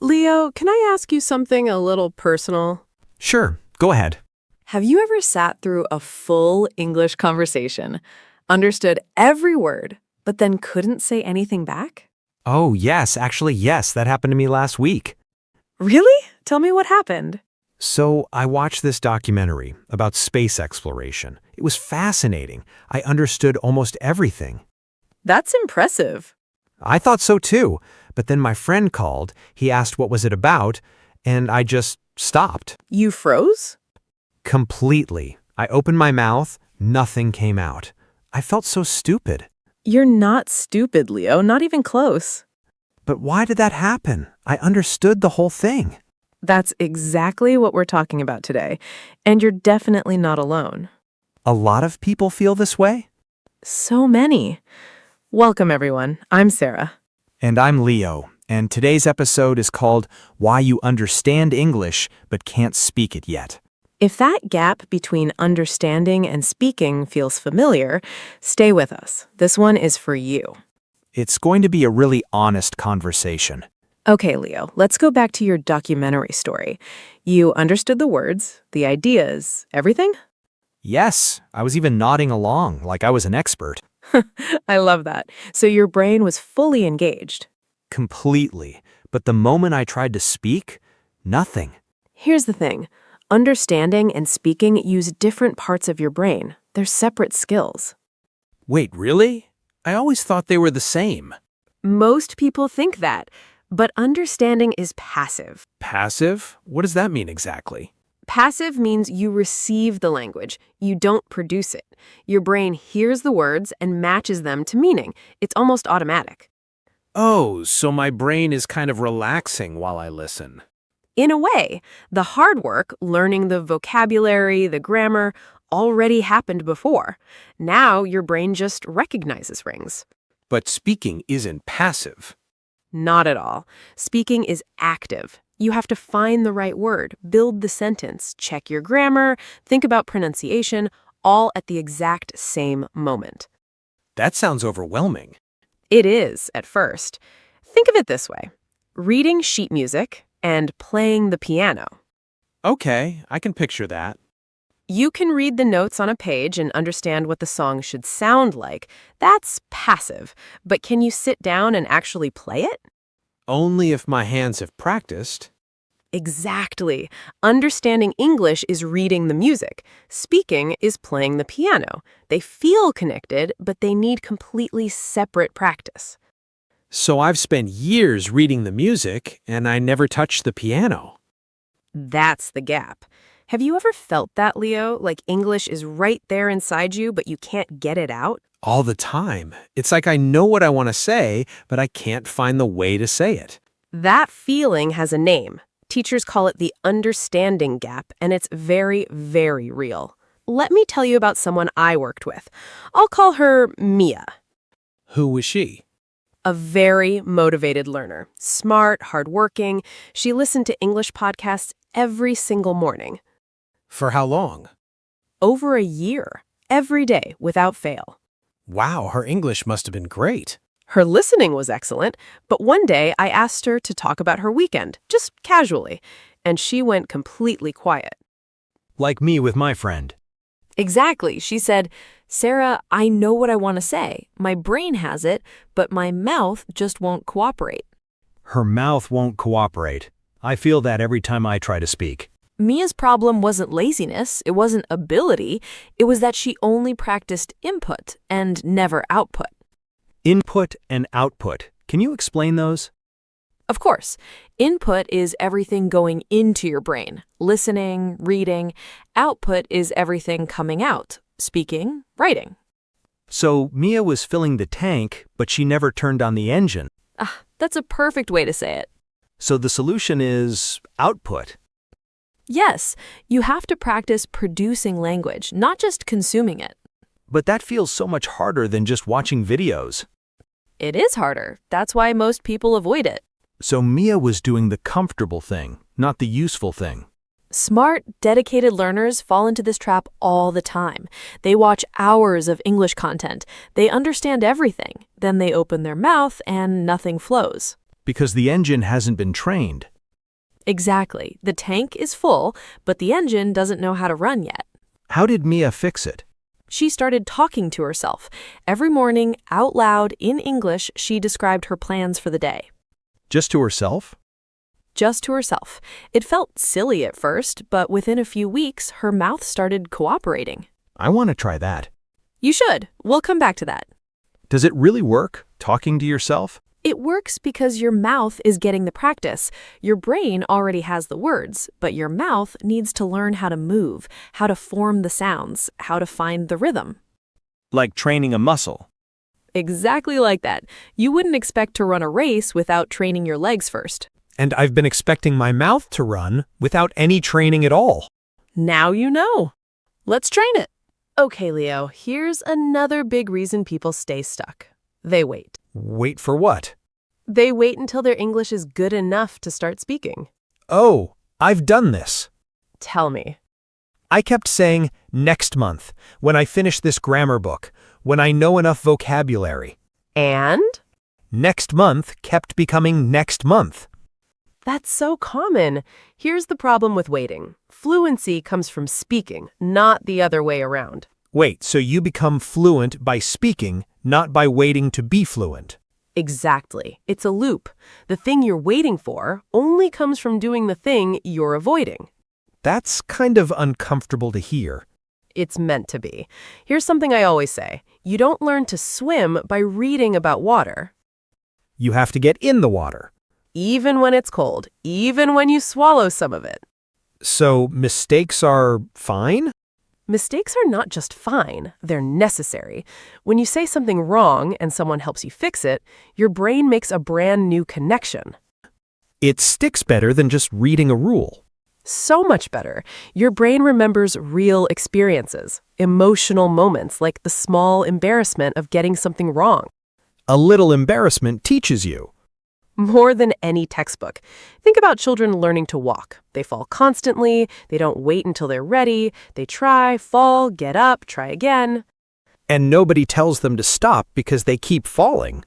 Leo, can I ask you something a little personal? Sure, go ahead. Have you ever sat through a full English conversation, understood every word, but then couldn't say anything back? Oh, yes, actually, yes, that happened to me last week. Really? Tell me what happened. So I watched this documentary about space exploration. It was fascinating. I understood almost everything. That's impressive. I thought so too, but then my friend called, he asked what was it about, and I just stopped. You froze? Completely. I opened my mouth, nothing came out. I felt so stupid. You're not stupid, Leo, not even close. But why did that happen? I understood the whole thing. That's exactly what we're talking about today, and you're definitely not alone. A lot of people feel this way? So many. Welcome, everyone. I'm Sarah. And I'm Leo, and today's episode is called Why You Understand English But Can't Speak It Yet. If that gap between understanding and speaking feels familiar, stay with us. This one is for you. It's going to be a really honest conversation. Okay, Leo, let's go back to your documentary story. You understood the words, the ideas, everything? Yes, I was even nodding along like I was an expert. I love that. So your brain was fully engaged. Completely. But the moment I tried to speak, nothing. Here's the thing. Understanding and speaking use different parts of your brain. They're separate skills. Wait, really? I always thought they were the same. Most people think that, but understanding is passive. Passive? What does that mean exactly? Passive means you receive the language. You don't produce it. Your brain hears the words and matches them to meaning. It's almost automatic. Oh, so my brain is kind of relaxing while I listen. In a way, the hard work, learning the vocabulary, the grammar, already happened before. Now your brain just recognizes rings. But speaking isn't passive. Not at all. Speaking is active. You have to find the right word, build the sentence, check your grammar, think about pronunciation, all at the exact same moment. That sounds overwhelming. It is, at first. Think of it this way. Reading sheet music and playing the piano. Okay, I can picture that. You can read the notes on a page and understand what the song should sound like. That's passive. But can you sit down and actually play it? Only if my hands have practiced. Exactly. Understanding English is reading the music. Speaking is playing the piano. They feel connected, but they need completely separate practice. So I've spent years reading the music, and I never touched the piano. That's the gap. Have you ever felt that, Leo? Like English is right there inside you, but you can't get it out? All the time. It's like I know what I want to say, but I can't find the way to say it. That feeling has a name. Teachers call it the understanding gap, and it's very, very real. Let me tell you about someone I worked with. I'll call her Mia. Who was she? A very motivated learner. Smart, hardworking. She listened to English podcasts every single morning. For how long? Over a year. Every day, without fail. Wow, her English must have been great. Her listening was excellent, but one day I asked her to talk about her weekend, just casually, and she went completely quiet. Like me with my friend. Exactly. She said, Sarah, I know what I want to say. My brain has it, but my mouth just won't cooperate. Her mouth won't cooperate. I feel that every time I try to speak. Mia's problem wasn't laziness, it wasn't ability, it was that she only practiced input and never output. Input and output. Can you explain those? Of course, input is everything going into your brain, listening, reading. Output is everything coming out, speaking, writing. So Mia was filling the tank, but she never turned on the engine. That's a perfect way to say it. So the solution is output. Yes, you have to practice producing language, not just consuming it. But that feels so much harder than just watching videos. It is harder. That's why most people avoid it. So Mia was doing the comfortable thing, not the useful thing. Smart, dedicated learners fall into this trap all the time. They watch hours of English content. They understand everything. Then they open their mouth and nothing flows. Because the engine hasn't been trained. Exactly. The tank is full, but the engine doesn't know how to run yet. How did Mia fix it? She started talking to herself. Every morning, out loud, in English, she described her plans for the day. Just to herself? Just to herself. It felt silly at first, but within a few weeks, her mouth started cooperating. I want to try that. You should. We'll come back to that. Does it really work, talking to yourself? It works because your mouth is getting the practice. Your brain already has the words, but your mouth needs to learn how to move, how to form the sounds, how to find the rhythm. Like training a muscle. Exactly like that. You wouldn't expect to run a race without training your legs first. And I've been expecting my mouth to run without any training at all. Now you know. Let's train it. Okay, Leo, here's another big reason people stay stuck. They wait. Wait for what? They wait until their English is good enough to start speaking. Oh, I've done this. Tell me. I kept saying next month, when I finish this grammar book, when I know enough vocabulary. And? Next month kept becoming next month. That's so common. Here's the problem with waiting. Fluency comes from speaking, not the other way around. Wait, so you become fluent by speaking, not by waiting to be fluent. Exactly. It's a loop. The thing you're waiting for only comes from doing the thing you're avoiding. That's kind of uncomfortable to hear. It's meant to be. Here's something I always say. You don't learn to swim by reading about water. You have to get in the water. Even when it's cold, even when you swallow some of it. So mistakes are fine? Mistakes are not just fine, they're necessary. When you say something wrong and someone helps you fix it, your brain makes a brand new connection. It sticks better than just reading a rule. So much better. Your brain remembers real experiences, emotional moments like the small embarrassment of getting something wrong. A little embarrassment teaches you. More than any textbook. Think about children learning to walk. They fall constantly, they don't wait until they're ready, they try, fall, get up, try again. And nobody tells them to stop because they keep falling.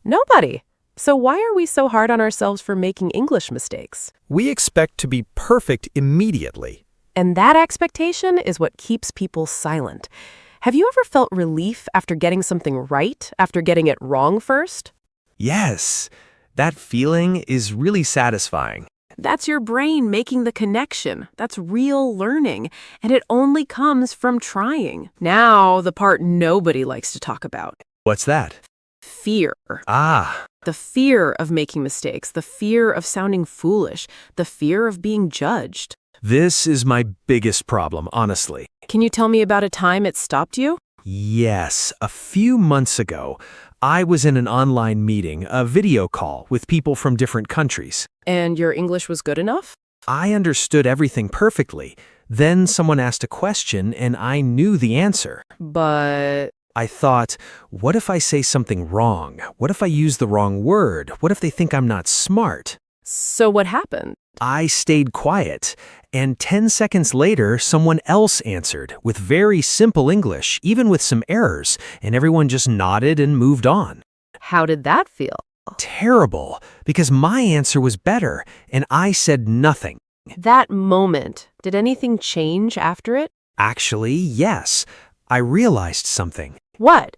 Nobody. So why are we so hard on ourselves for making English mistakes? We expect to be perfect immediately. And that expectation is what keeps people silent. Have you ever felt relief after getting something right, after getting it wrong first? Yes, that feeling is really satisfying. That's your brain making the connection. That's real learning. And it only comes from trying. Now, the part nobody likes to talk about. What's that? Fear. Ah, The fear of making mistakes, the fear of sounding foolish, the fear of being judged. this is my biggest problem, honestly. Can you tell me about a time it stopped you? Yes, a few months ago, I was in an online meeting, a video call with people from different countries. And your English was good enough? I understood everything perfectly. Then someone asked a question and I knew the answer. But I thought, what if I say something wrong? What if I use the wrong word? What if they think I'm not smart? so what happened? I stayed quiet, and 10 seconds later, someone else answered with very simple English, even with some errors, and everyone just nodded and moved on. How did that feel? Terrible, because my answer was better, and I said nothing. That moment, did anything change after it? Actually, yes, I realized something. What?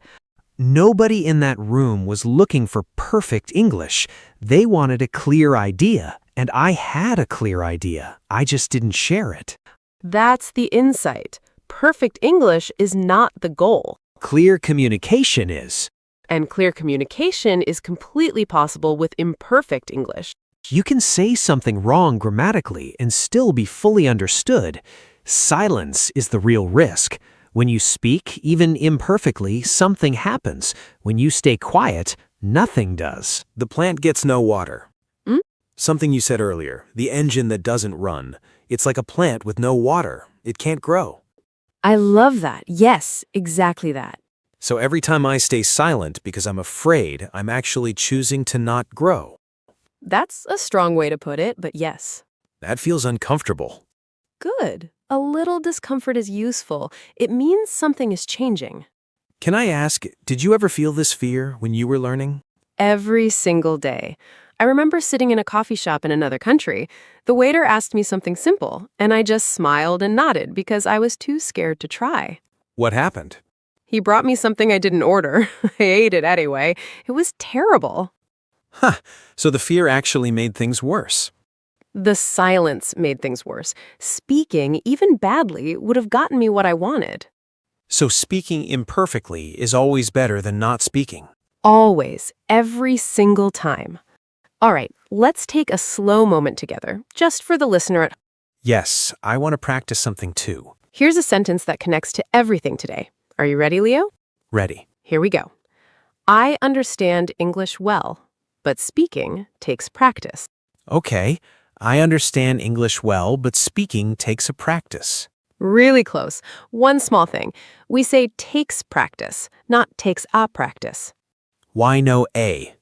Nobody in that room was looking for perfect English. They wanted a clear idea, and I had a clear idea. I just didn't share it. That's the insight. Perfect English is not the goal. Clear communication is. And clear communication is completely possible with imperfect English. You can say something wrong grammatically and still be fully understood. Silence is the real risk. When you speak, even imperfectly, something happens. When you stay quiet, nothing does. The plant gets no water. Hmm? Something you said earlier, the engine that doesn't run. It's like a plant with no water. It can't grow. I love that. Yes, exactly that. So every time I stay silent because I'm afraid, I'm actually choosing to not grow. That's a strong way to put it, but yes. That feels uncomfortable. Good. A little discomfort is useful. It means something is changing. Can I ask, did you ever feel this fear when you were learning? Every single day. I remember sitting in a coffee shop in another country. The waiter asked me something simple, and I just smiled and nodded because I was too scared to try. What happened? He brought me something I didn't order. I ate it anyway. It was terrible. Huh, so the fear actually made things worse. The silence made things worse. Speaking, even badly, would have gotten me what I wanted. So speaking imperfectly is always better than not speaking. Always, every single time. All right, let's take a slow moment together, just for the listener at home. Yes, I want to practice something too. Here's a sentence that connects to everything today. Are you ready, Leo? Ready. Here we go. I understand English well, but speaking takes practice. Okay, I understand English well, but speaking takes a practice. Really close. One small thing. We say takes practice, not takes a practice. Why no A?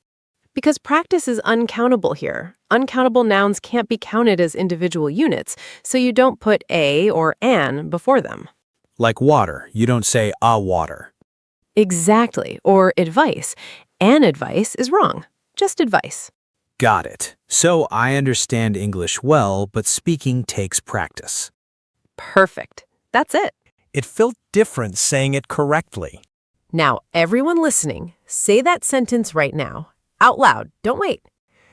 Because practice is uncountable here. Uncountable nouns can't be counted as individual units, so you don't put a or an before them. Like water, you don't say a water. Exactly. Or advice. An advice is wrong. Just advice. Got it. So I understand English well, but speaking takes practice. Perfect. That's it. It felt different saying it correctly. Now, everyone listening, say that sentence right now. Out loud. Don't wait.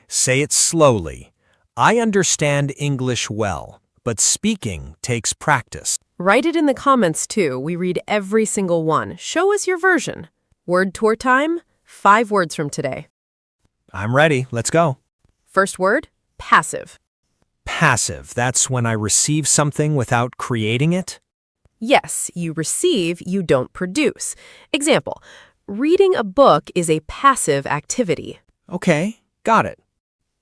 Say it slowly. I understand English well, but speaking takes practice. Write it in the comments, too. We read every single one. Show us your version. Word tour time, 5 words from today. I'm ready. Let's go. First word, passive. Passive. That's when I receive something without creating it? Yes, you receive, you don't produce. Example, reading a book is a passive activity. Okay, got it.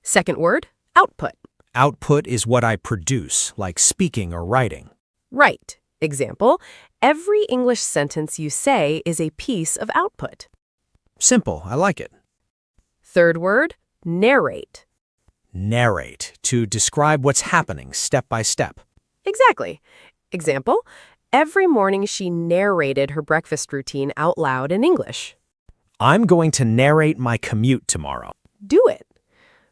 Second word, output. Output is what I produce, like speaking or writing. Right. Example, every English sentence you say is a piece of output. Simple. I like it. Third word, narrate. Narrate. To describe what's happening step by step. Exactly. Example, every morning she narrated her breakfast routine out loud in English. I'm going to narrate my commute tomorrow. Do it.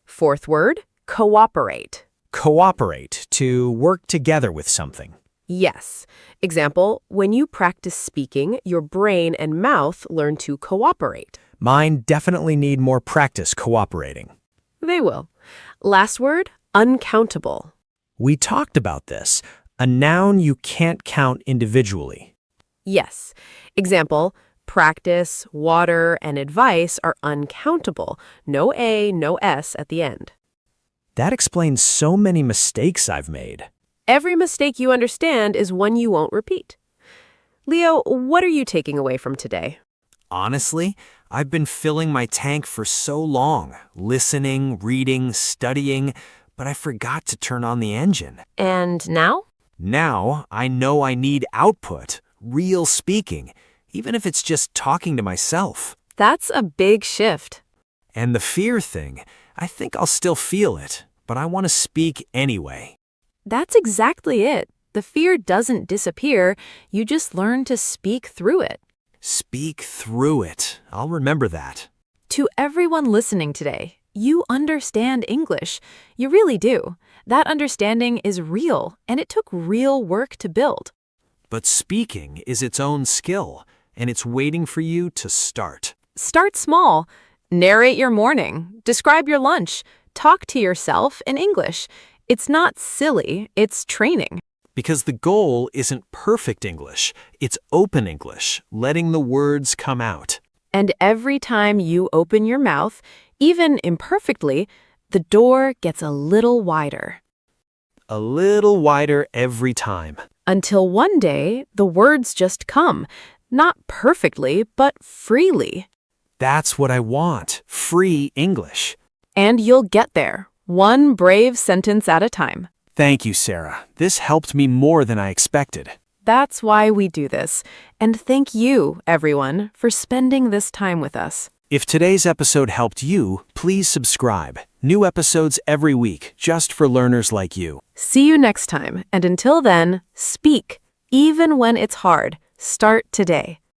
Fourth word, cooperate. Cooperate. To work together with something. Yes. Example, when you practice speaking, your brain and mouth learn to cooperate. Mine definitely need more practice cooperating. They will. Last word, uncountable. We talked about this. A noun you can't count individually. Yes. Example, practice, water, and advice are uncountable. No A, no S at the end. That explains so many mistakes I've made. Every mistake you understand is one you won't repeat. Leo, what are you taking away from today? Honestly, I've been filling my tank for so long, listening, reading, studying, but I forgot to turn on the engine. And now? Now, I know I need output, real speaking, even if it's just talking to myself. That's a big shift. And the fear thing, I think I'll still feel it, but I want to speak anyway. That's exactly it. The fear doesn't disappear. You just learn to speak through it. Speak through it. I'll remember that. To everyone listening today, you understand English. You really do. That understanding is real, and it took real work to build. But speaking is its own skill, and it's waiting for you to start. Start small. Narrate your morning. Describe your lunch. Talk to yourself in English. It's not silly, it's training. Because the goal isn't perfect English, it's open English, letting the words come out. And every time you open your mouth, even imperfectly, the door gets a little wider. A little wider every time. Until one day, the words just come. Not perfectly, but freely. That's what I want. Free English. And you'll get there, one brave sentence at a time. Thank you, Sarah. This helped me more than I expected. That's why we do this. And thank you, everyone, for spending this time with us. If today's episode helped you, please subscribe. New episodes every week, just for learners like you. See you next time, and until then, speak. Even when it's hard, start today.